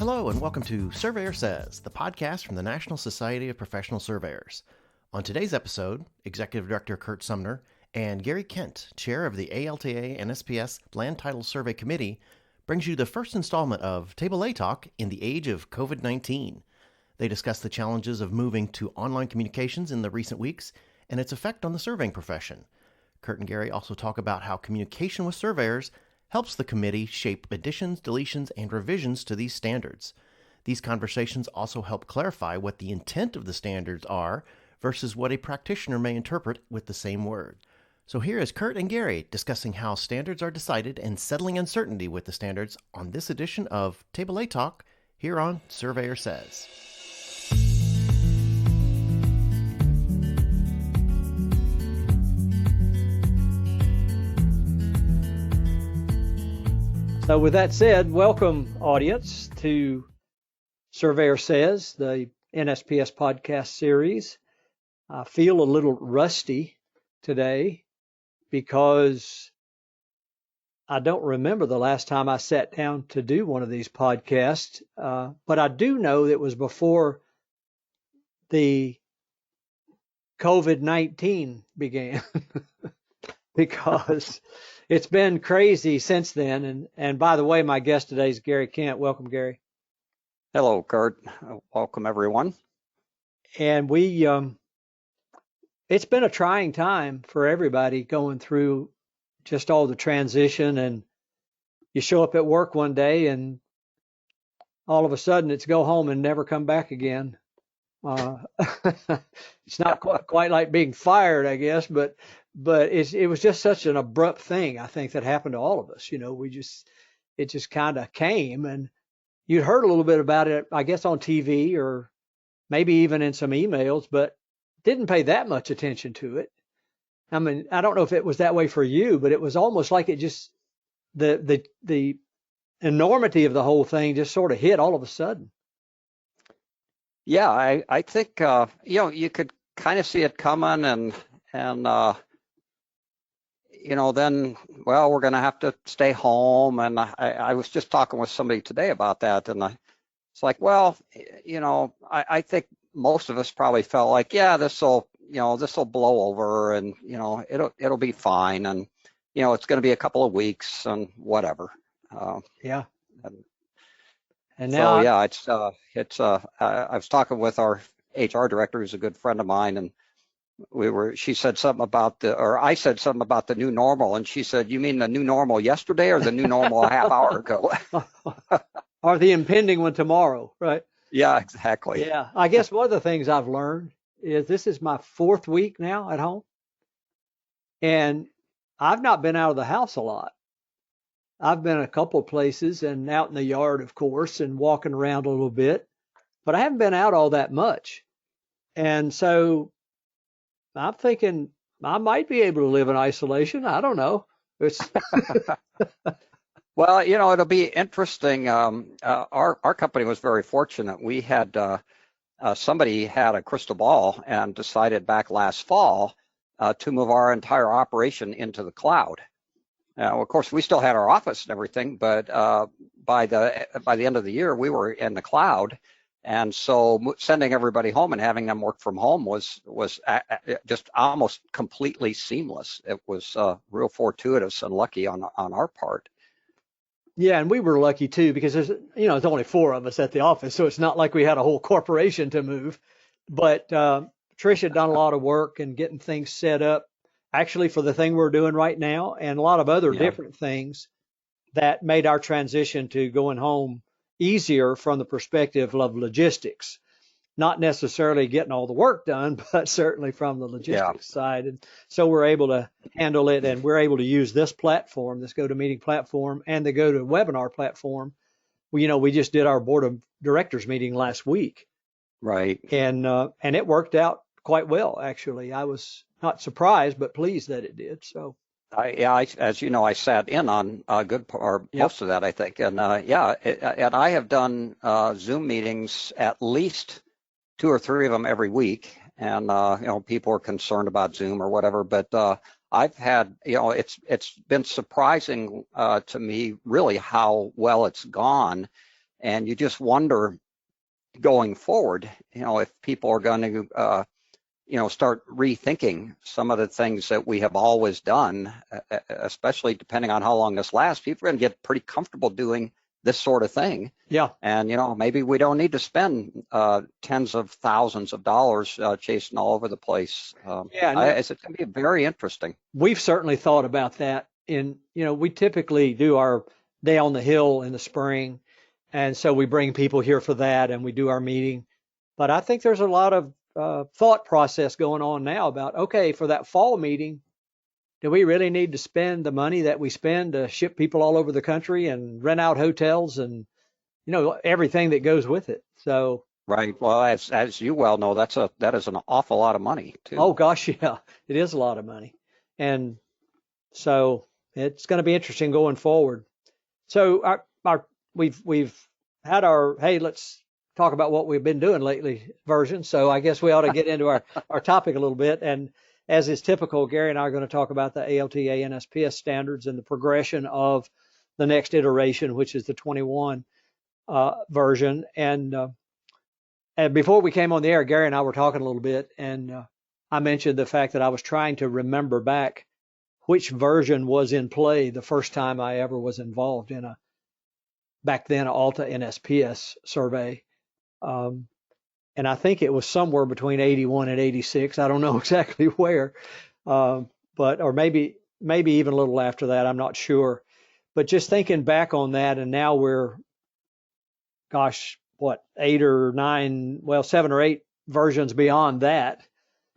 Hello and welcome to Surveyor Says, the podcast from the National Society of Professional Surveyors. On today's episode, Executive Director Curt Sumner and Gary Kent, Chair of the ALTA NSPS Land Title Survey Committee, brings you the first installment of Table A Talk in the age of COVID-19. They discuss the challenges of moving to online communications in the recent weeks and its effect on the surveying profession. Curt and Gary also talk about how communication with surveyors helps the committee shape additions, deletions, and revisions to these standards. These conversations also help clarify what the intent of the standards are versus what a practitioner may interpret with the same word. So here is Curt and Gary discussing how standards are decided and settling uncertainty with the standards on this edition of Table A Talk here on Surveyor Says. So with that said, welcome audience to Surveyor Says, the NSPS podcast series. I feel a little rusty today because I don't remember the last time I sat down to do one of these podcasts, but I do know that it was before the COVID-19 began because it's been crazy since then. And by the way, my guest today is Gary Kent. Welcome, Gary. Hello, Curt. Welcome, everyone. And it's been a trying time for everybody going through just all the transition. And you show up at work one day and all of a sudden it's go home and never come back again. It's not quite like being fired, I guess, but it was just such an abrupt thing, I think, that happened to all of us. You know, it just kind of came, and you'd heard a little bit about it, I guess, on TV or maybe even in some emails, but didn't pay that much attention to it. I mean, I don't know if it was that way for you, but it was almost like it just, the enormity of the whole thing just sort of hit all of a sudden. Yeah, I think, you could kind of see it coming and then, well, we're going to have to stay home. And I was just talking with somebody today about that. And it's like, well, I think most of us probably felt like, yeah, this will blow over and, it'll be fine. And, it's going to be a couple of weeks and whatever. Yeah. And now, so, yeah, I was talking with our HR director, who's a good friend of mine, and she said something about I said something about the new normal, and she said, you mean the new normal yesterday or the new normal a half hour ago? Or the impending one tomorrow, right? Yeah, exactly. Yeah, I guess one of the things I've learned is this is my 4th week now at home, and I've not been out of the house a lot. I've been a couple of places and out in the yard, of course, and walking around a little bit, but I haven't been out all that much. And so I'm thinking I might be able to live in isolation. I don't know. Well, it'll be interesting. Our company was very fortunate. We had somebody had a crystal ball and decided back last fall to move our entire operation into the cloud. Of course, we still had our office and everything, but by the end of the year, we were in the cloud, and so sending everybody home and having them work from home was just almost completely seamless. It was real fortuitous and lucky on our part. Yeah, and we were lucky too because there's only 4 of us at the office, so it's not like we had a whole corporation to move. But Tricia had done a lot of work and getting things set up, actually for the thing we're doing right now, and a lot of other different things that made our transition to going home easier from the perspective of logistics. Not necessarily getting all the work done, but certainly from the logistics side. And so we're able to handle it, and we're able to use this platform, this GoToMeeting platform, and the GoToWebinar platform. We just did our board of directors meeting last week. Right. And it worked out quite well, actually. I was not surprised, but pleased that it did. So, as you know, I sat in on a good part, most of that, I think, and and I have done Zoom meetings, at least 2 or 3 of them every week, and people are concerned about Zoom or whatever, but I've had, it's been surprising to me really how well it's gone. And you just wonder going forward, if people are going to, start rethinking some of the things that we have always done, especially depending on how long this lasts. People are going to get pretty comfortable doing this sort of thing. Yeah. And, maybe we don't need to spend tens of thousands of dollars chasing all over the place. It's going to be very interesting. We've certainly thought about that. We typically do our day on the Hill in the spring. And so we bring people here for that and we do our meeting. But I think there's a lot of thought process going on now about, okay, for that fall meeting, do we really need to spend the money that we spend to ship people all over the country and rent out hotels and, everything that goes with it? So. Right. Well, as you well know, that is an awful lot of money too. Oh gosh, yeah, it is a lot of money. And so it's going to be interesting going forward. So we've had our, hey, let's talk about what we've been doing lately version. So I guess we ought to get into our topic a little bit. And as is typical, Gary and I are going to talk about the ALTA NSPS standards and the progression of the next iteration, which is the 21 version. And before we came on the air, Gary and I were talking a little bit, and I mentioned the fact that I was trying to remember back which version was in play the first time I ever was involved in back then, ALTA NSPS survey. And I think it was somewhere between 81 and 86. I don't know exactly where, or maybe even a little after that. I'm not sure. But just thinking back on that, and now we're, gosh, what, 7 or 8 versions beyond that.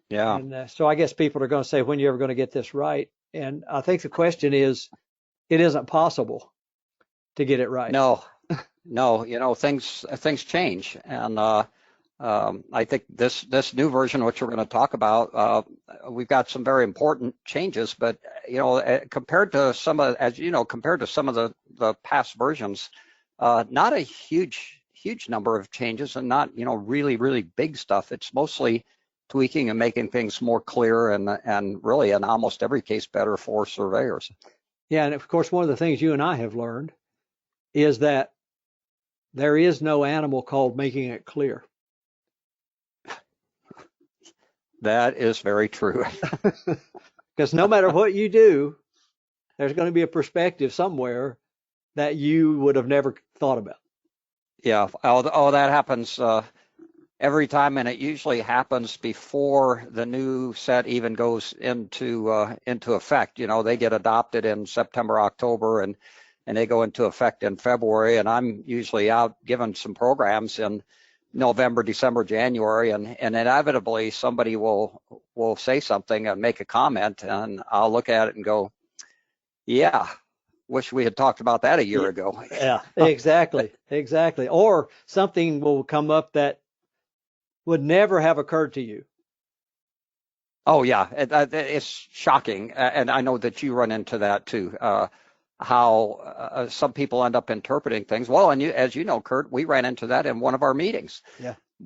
Yeah. And so I guess people are going to say, when are you ever going to get this right? And I think the question is, it isn't possible to get it right. No, things change. And I think this new version, which we're going to talk about, we've got some very important changes, but, compared to some of the past versions, not a huge number of changes and not, really, really big stuff. It's mostly tweaking and making things more clear and really in almost every case better for surveyors. Yeah, and of course, one of the things you and I have learned is that there is no animal called making it clear. That is very true. Because no matter what you do, there's going to be a perspective somewhere that you would have never thought about. Yeah, that happens every time, and it usually happens before the new set even goes into effect. They get adopted in September, October, and they go into effect in February. And I'm usually out giving some programs in November, December, January, and inevitably somebody will say something and make a comment, and I'll look at it and go, yeah, wish we had talked about that a year ago. Yeah, exactly. Or something will come up that would never have occurred to you. Oh yeah, it's shocking, and I know that you run into that too. How some people end up interpreting things. Well, and as you know, Curt, we ran into that in one of our meetings,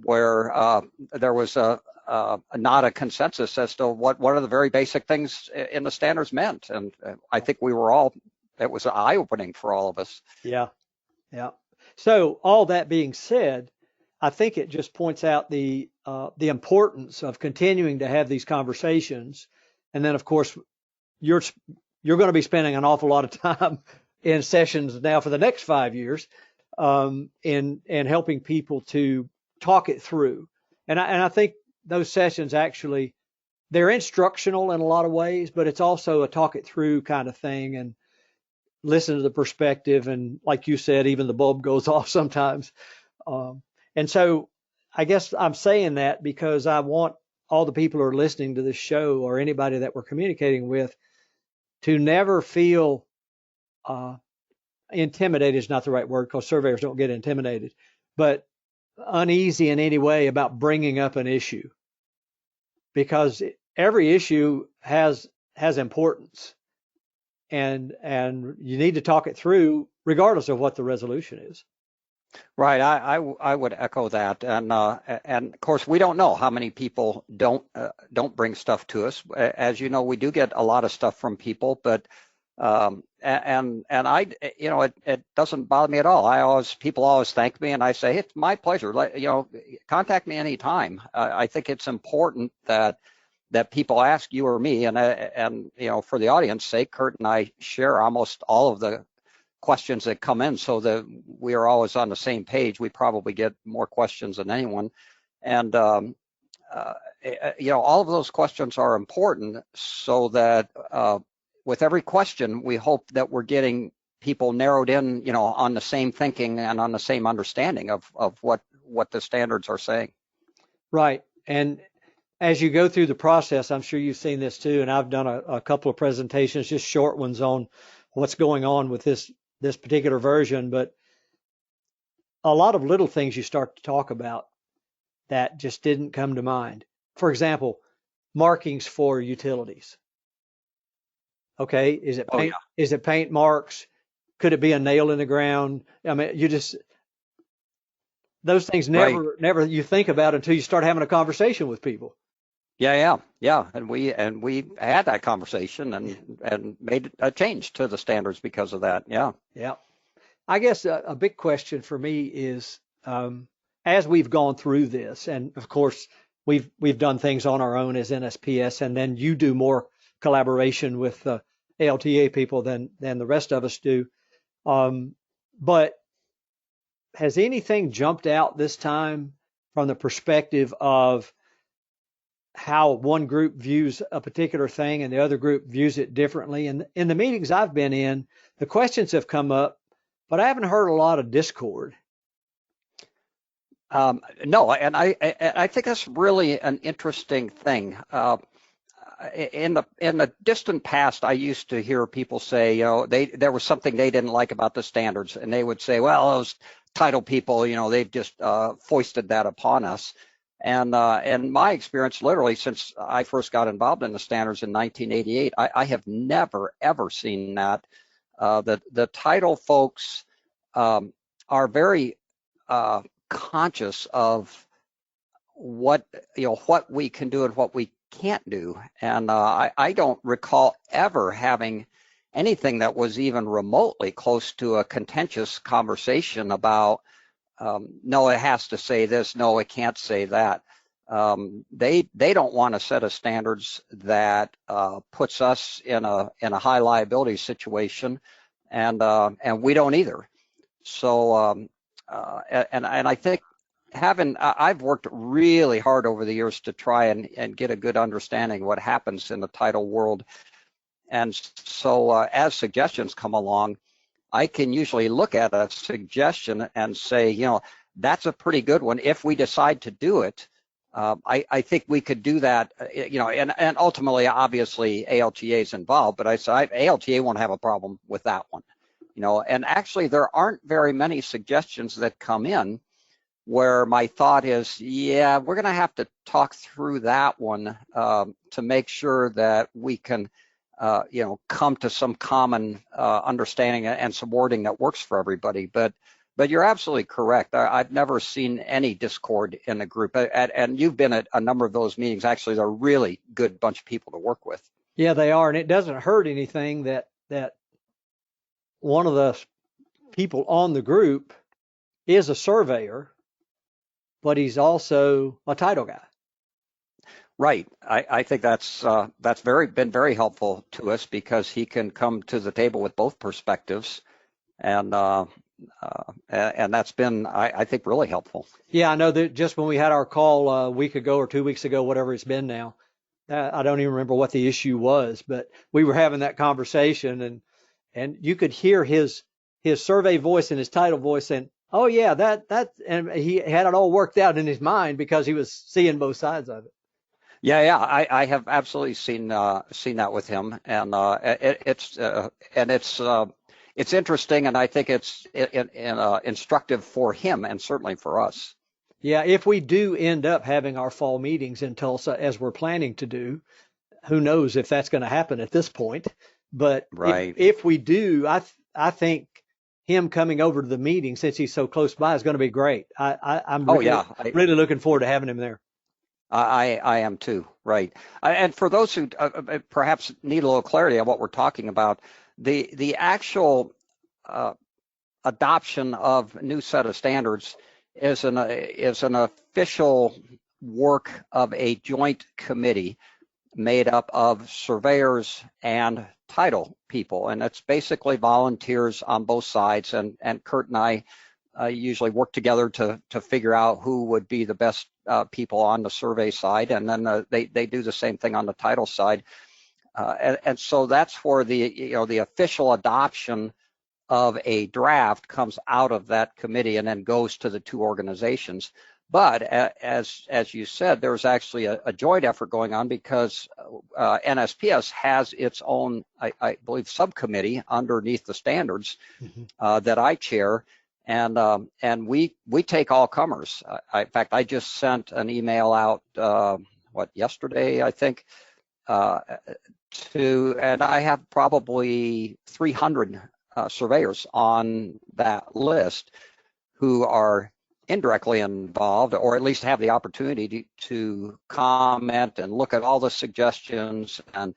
where there was not a consensus as to what are the very basic things in the standards meant, and I think it was eye-opening for all of us. Yeah. So all that being said, I think it just points out the importance of continuing to have these conversations, and then of course you're going to be spending an awful lot of time in sessions now for the next 5 years, in helping people to talk it through. And I think those sessions actually, they're instructional in a lot of ways, but it's also a talk it through kind of thing, and listen to the perspective. And like you said, even the bulb goes off sometimes. And so I guess I'm saying that because I want all the people who are listening to this show, or anybody that we're communicating with, to never feel intimidated is not the right word, because surveyors don't get intimidated, but uneasy in any way about bringing up an issue, because every issue has importance, and you need to talk it through regardless of what the resolution is. Right, I would echo that, and of course we don't know how many people don't bring stuff to us. As you know, we do get a lot of stuff from people, but And I, it doesn't bother me at all. People always thank me, and I say, it's my pleasure. Contact me anytime. I think it's important that people ask you or me, and for the audience sake, Curt and I share almost all of the questions that come in, so that we are always on the same page. We probably get more questions than anyone, and all of those questions are important, so that with every question, we hope that we're getting people narrowed in, on the same thinking and on the same understanding of what the standards are saying. Right. And as you go through the process, I'm sure you've seen this too, and I've done a couple of presentations, just short ones, on what's going on with this particular version, but a lot of little things you start to talk about that just didn't come to mind. For example, markings for utilities. Okay, is it paint? Is it paint marks? Could it be a nail in the ground? I mean, those things never you think about until you start having a conversation with people. Yeah. And we had that conversation and made a change to the standards because of that. Yeah. I guess a big question for me is, as we've gone through this, and of course we've done things on our own as NSPS, and then you do more collaboration with the ALTA people than the rest of us do. But has anything jumped out this time from the perspective of how one group views a particular thing and the other group views it differently? And in the meetings I've been in, the questions have come up, but I haven't heard a lot of discord. No, and I think that's really an interesting thing. In the distant past, I used to hear people say, there was something they didn't like about the standards, and they would say, well, those title people, they've just foisted that upon us. And my experience, literally, since I first got involved in the standards in 1988, I have never, ever seen that. The title folks are very conscious of what we can do and what we can't do. And I don't recall ever having anything that was even remotely close to a contentious conversation about, no, it has to say this, no, it can't say that. They don't want a set of standards that puts us in a high liability situation, and we don't either. So and I think I've worked really hard over the years to try and get a good understanding of what happens in the title world. And so as suggestions come along, I can usually look at a suggestion and say, that's a pretty good one. If we decide to do it, I think we could do that, and ultimately, obviously, ALTA is involved, but I say ALTA won't have a problem with that one. And actually, there aren't very many suggestions that come in where my thought is, yeah, we're going to have to talk through that one to make sure that we can, come to some common understanding and some wording that works for everybody. But you're absolutely correct. I've never seen any discord in the group, and you've been at a number of those meetings. Actually, they're a really good bunch of people to work with. Yeah, they are, and it doesn't hurt anything that one of the people on the group is a surveyor, but he's also a title guy. Right. I think that's been very helpful to us, because he can come to the table with both perspectives, and that's been, I think, really helpful. Yeah, I know that just when we had our call a week ago or 2 weeks ago, whatever it's been now, I don't even remember what the issue was, but we were having that conversation, and you could hear his survey voice and his title voice saying, oh yeah, that, and he had it all worked out in his mind because he was seeing both sides of it. Yeah, I have absolutely seen that with him, and it's interesting, and I think it's instructive for him and certainly for us. Yeah, if we do end up having our fall meetings in Tulsa, as we're planning to do, who knows if that's going to happen at this point? But right. if we do, I think him coming over to the meeting, since he's so close by, is going to be great. I'm really looking forward to having him there. I am too, right. And for those who perhaps need a little clarity on what we're talking about, The actual adoption of new set of standards is an official work of a joint committee made up of surveyors and title people, and it's basically volunteers on both sides. And Curt and I usually work together to figure out who would be the best people on the survey side, and then they do the same thing on the title side. And so that's where the official adoption of a draft comes out of that committee and then goes to the two organizations. But as you said, there's actually a joint effort going on, because NSPS has its own, I believe, subcommittee underneath the standards that I chair, and we take all comers. In fact, I just sent an email out yesterday, I think, and I have probably 300 surveyors on that list who are indirectly involved, or at least have the opportunity to comment and look at all the suggestions and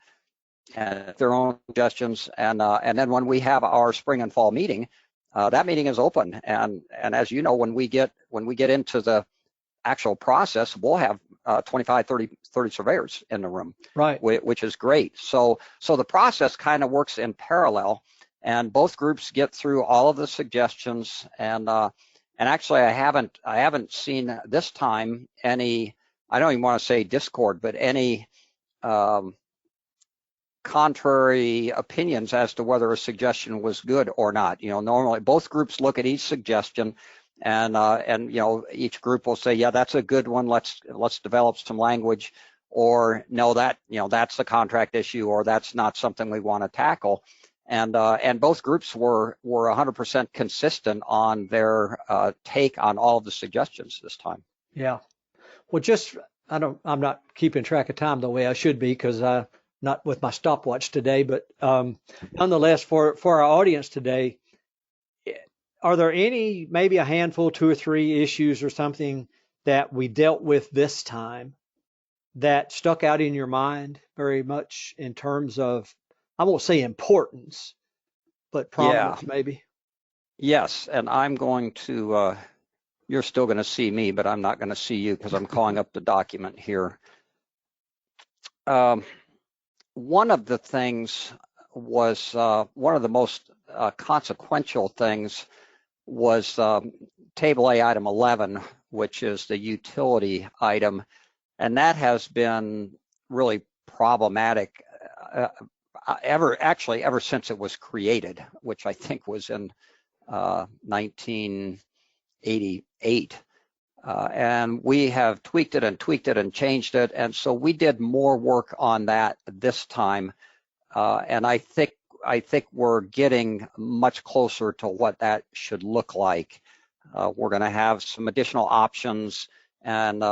their own suggestions. And then when we have our spring and fall meeting, that meeting is open. And as you know, when we get into the actual process, we'll have 25, 30 surveyors in the room, right? Which is great. So the process kind of works in parallel, and both groups get through all of the suggestions. And actually, I haven't seen this time any, I don't even want to say discord, but any contrary opinions as to whether a suggestion was good or not. Normally both groups look at each suggestion, and each group will say, yeah, that's a good one. Let's develop some language, or no, that's a contract issue, or that's not something we want to tackle. And both groups were 100% consistent on their take on all of the suggestions this time. Yeah. Well, I'm not keeping track of time the way I should be, because I'm not with my stopwatch today. But nonetheless, for our audience today, are there any, maybe a handful, 2 or 3 issues or something that we dealt with this time that stuck out in your mind very much in terms of, I won't say importance, but prominence, maybe? Yes, and I'm going to, you're still going to see me, but I'm not going to see you because I'm calling up the document here. One of the things was, one of the most consequential things was Table A, Item 11, which is the utility item, and that has been really problematic ever since it was created, which I think was in 1988. And we have tweaked it and changed it. And so we did more work on that this time. And I think we're getting much closer to what that should look like. We're going to have some additional options and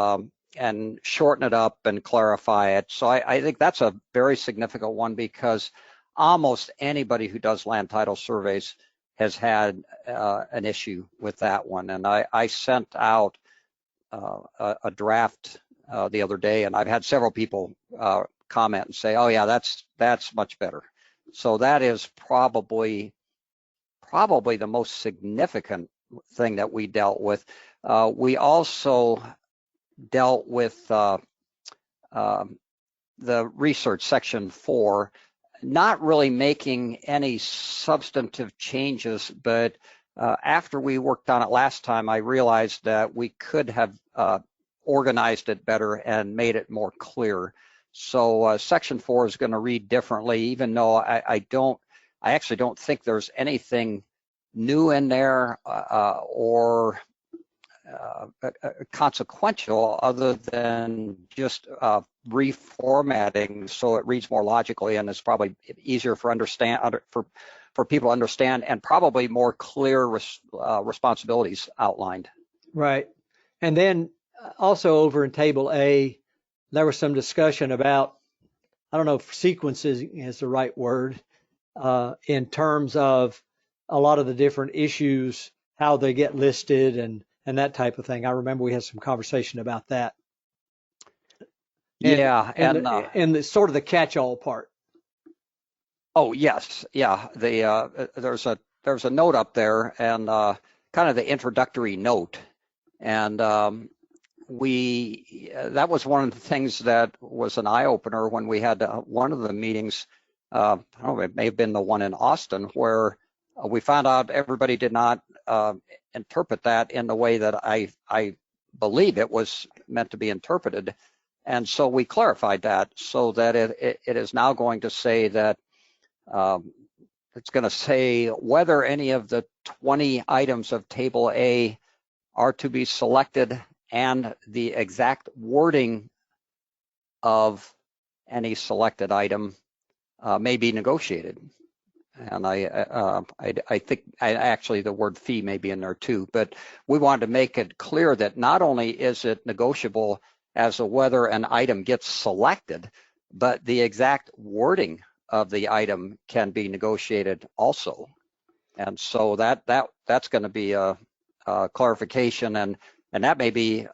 shorten it up and clarify it. So I think that's a very significant one, because almost anybody who does land title surveys has had an issue with that one. And I sent out a draft the other day, and I've had several people comment and say, oh yeah, that's much better. So that is probably the most significant thing that we dealt with. We also dealt with the research, Section 4, not really making any substantive changes, but after we worked on it last time, I realized that we could have organized it better and made it more clear. So Section 4 is going to read differently, even though I actually don't think there's anything new in there or consequential, other than just reformatting so it reads more logically, and it's probably easier for people to understand, and probably more clear responsibilities outlined. Right. And then also over in Table A, there was some discussion about, I don't know if sequences is the right word, in terms of a lot of the different issues, how they get listed and that type of thing. I remember we had some conversation about that. And, yeah, and the sort of the catch-all part. Oh, yes, yeah. There's a note up there, and kind of the introductory note, and that was one of the things that was an eye opener when we had one of the meetings. I don't know, it may have been the one in Austin, where we found out everybody did not interpret that in the way that I believe it was meant to be interpreted, and so we clarified that so that it is now going to say that. It's going to say whether any of the 20 items of Table A are to be selected and the exact wording of any selected item may be negotiated. And I think actually the word fee may be in there too, but we wanted to make it clear that not only is it negotiable as to whether an item gets selected, but the exact wording of the item can be negotiated also. And so that's going to be a clarification, and that may be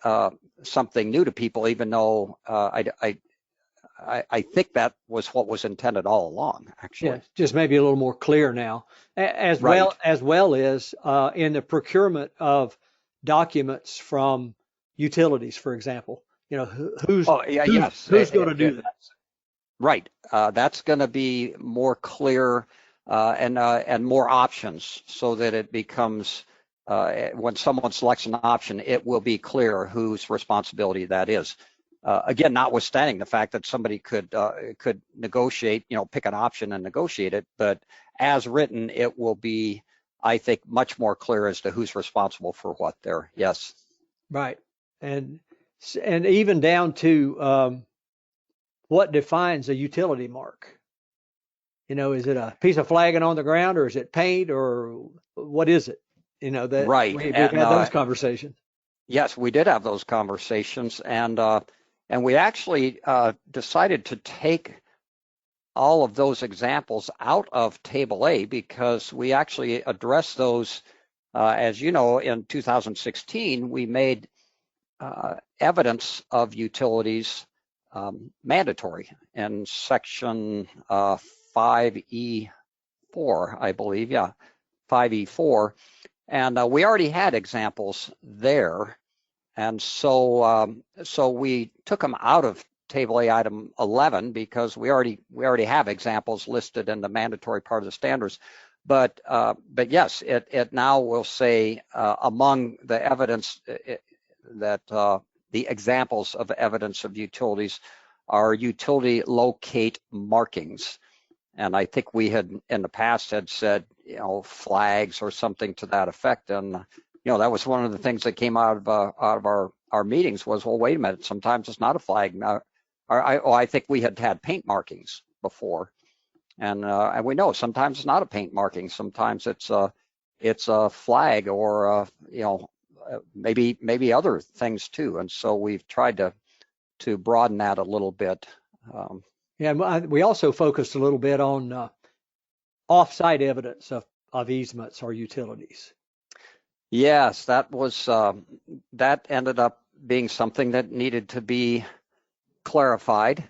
something new to people, even though I think that was what was intended all along, actually. Yeah, just maybe a little more clear now, as Right. well as in the procurement of documents from utilities, for example. Who's going to do that? Right. That's going to be more clear and more options, so that it becomes when someone selects an option, it will be clear whose responsibility that is. Again, notwithstanding the fact that somebody could negotiate, pick an option and negotiate it, but as written, it will be, I think, much more clear as to who's responsible for what there. Yes. Right. And even down to what defines a utility mark? Is it a piece of flagging on the ground, or is it paint, or what is it? That right. we've had those conversations. Yes, we did have those conversations, and we actually decided to take all of those examples out of Table A, because we actually addressed those, as you know, in 2016, we made evidence of utilities mandatory in section 5E4, I believe, 5E4, and we already had examples there, and so we took them out of Table A item 11 because we already have examples listed in the mandatory part of the standards, but yes, it now will say among the evidence that the examples of evidence of utilities are utility locate markings. And I think we had in the past had said, flags or something to that effect. And, that was one of the things that came out of our meetings was, well, wait a minute, sometimes it's not a flag. I think we had paint markings before. And we know sometimes it's not a paint marking. Sometimes it's a flag or, maybe other things too. And so we've tried to broaden that a little bit. We also focused a little bit on off-site evidence of easements or utilities. Yes, that ended up being something that needed to be clarified,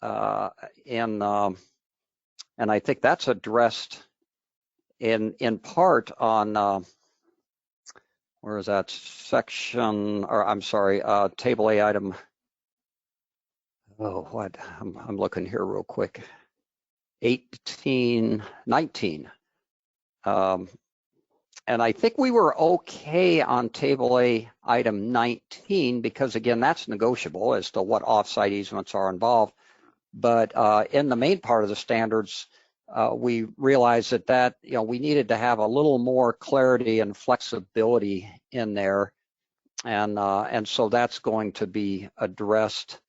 and I think that's addressed in part on where is that section? Or I'm sorry, Table A item. Oh, what? I'm looking here real quick. 19. And I think we were okay on Table A item 19 because, again, that's negotiable as to what offsite easements are involved. But in the main part of the standards, we realized that we needed to have a little more clarity and flexibility in there, and so that's going to be addressed.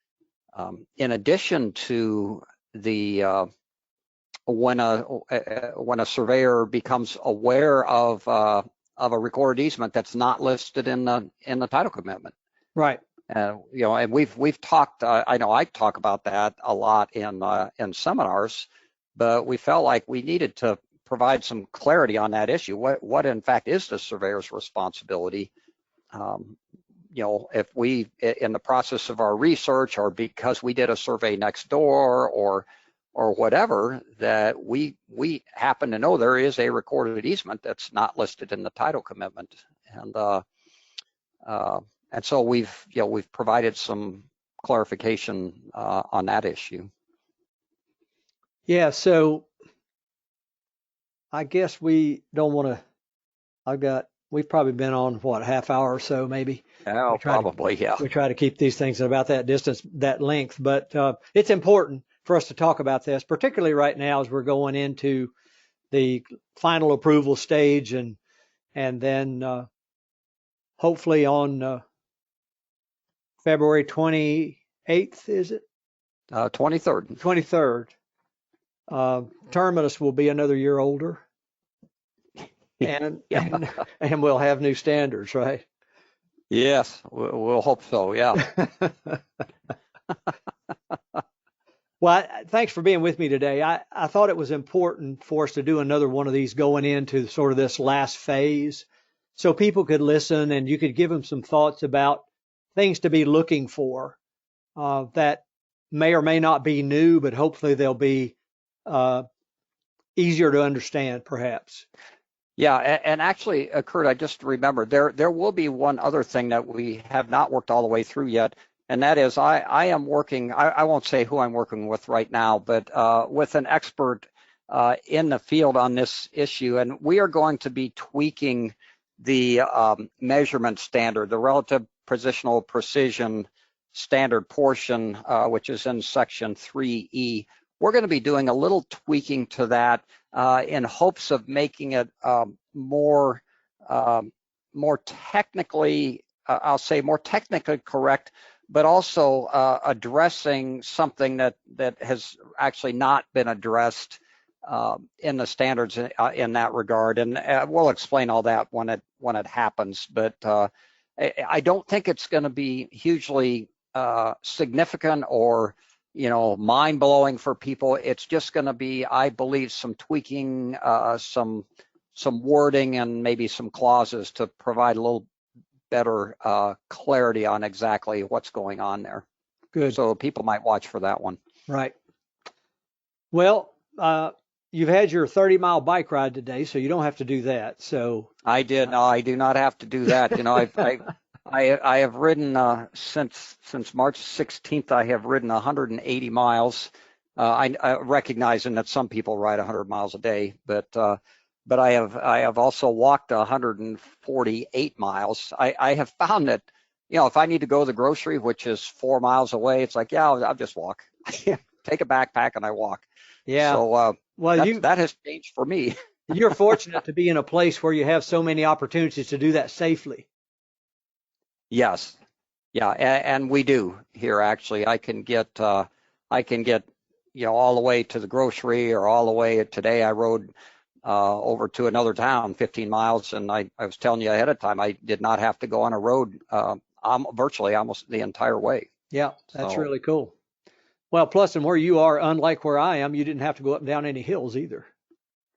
In addition to the when a surveyor becomes aware of a recorded easement that's not listed in the title commitment, right? And we've talked. I know I talk about that a lot in seminars, but we felt like we needed to provide some clarity on that issue. What in fact is the surveyor's responsibility? If we, in the process of our research, or because we did a survey next door, or or whatever, that we happen to know there is a recorded easement that's not listed in the title commitment, and so we've provided some clarification on that issue. Yeah, so I guess we don't want to. We've probably been on what, a half hour or so, maybe. Oh, probably, yeah. We try to keep these things at about that distance, that length, but it's important for us to talk about this, particularly right now as we're going into the final approval stage, and then hopefully on February 28th, is it? 23rd. 23rd. Terminus will be another year older, and we'll have new standards, right? Yes, we'll hope so. Yeah. Well, thanks for being with me today. I thought it was important for us to do another one of these going into sort of this last phase, so people could listen and you could give them some thoughts about things to be looking for that may or may not be new, but hopefully they'll be easier to understand, perhaps. Yeah, and actually, Curt, I just remembered there will be one other thing that we have not worked all the way through yet, and that is I am working, I won't say who I'm working with right now, but with an expert in the field on this issue, and we are going to be tweaking the measurement standard, the relative positional precision standard portion, which is in section 3E. We're going to be doing a little tweaking to that in hopes of making it more technically, I'll say more technically correct, but also addressing something that has actually not been addressed in the standards in that regard. And we'll explain all that when it happens. But I don't think it's going to be hugely significant or mind-blowing for people. It's just going to be, I believe, some tweaking, some wording, and maybe some clauses to provide a little better clarity on exactly what's going on there. Good. So people might watch for that one. Right. Well, you've had your 30-mile bike ride today, so you don't have to do that. So I did. No, I do not have to do that. I have ridden since March 16th. I have ridden 180 miles. I recognizing that some people ride 100 miles a day, but I have also walked 148 miles. I have found that if I need to go to the grocery, which is 4 miles away, it's like I'll just walk. Take a backpack and I walk. Yeah. So that has changed for me. You're fortunate to be in a place where you have so many opportunities to do that safely. Yes, yeah, and we do here. Actually, I can get all the way to the grocery, or all the way. Today I rode over to another town, 15 miles, and I was telling you ahead of time, I did not have to go on a road virtually almost the entire way. Yeah, that's really cool. Well, plus, and where you are, unlike where I am, you didn't have to go up and down any hills either.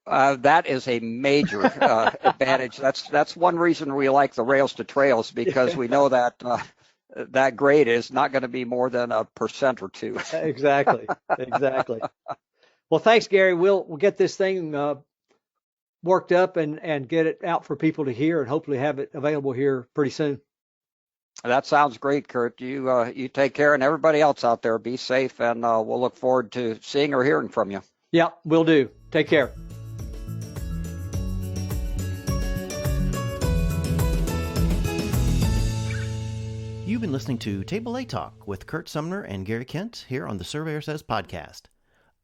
That is a major advantage. That's one reason we like the rails to trails, because we know that that grade is not going to be more than 1% or 2%. Exactly. Well, thanks, Gary. We'll get this thing worked up and get it out for people to hear, and hopefully have it available here pretty soon. That sounds great, Curt. You take care, and everybody else out there, be safe, and we'll look forward to seeing or hearing from you. Yeah, will do. Take care. You've been listening to Table A Talk with Curt Sumner and Gary Kent here on the Surveyor Says podcast.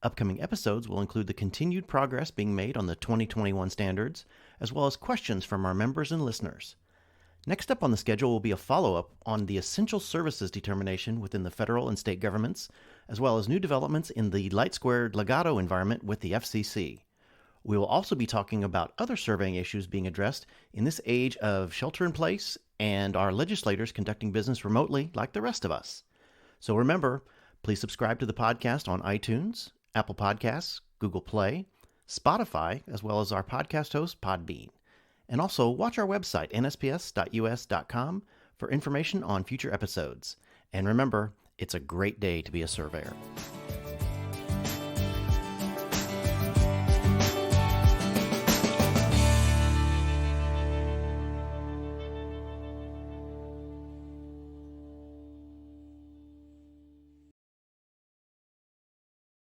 Upcoming episodes will include the continued progress being made on the 2021 standards, as well as questions from our members and listeners. Next up on the schedule will be a follow-up on the essential services determination within the federal and state governments, as well as new developments in the light-squared legato environment with the FCC. We will also be talking about other surveying issues being addressed in this age of shelter-in-place and our legislators conducting business remotely like the rest of us. So remember, please subscribe to the podcast on iTunes, Apple Podcasts, Google Play, Spotify, as well as our podcast host, Podbean. And also watch our website, nsps.us.com, for information on future episodes. And remember, it's a great day to be a surveyor.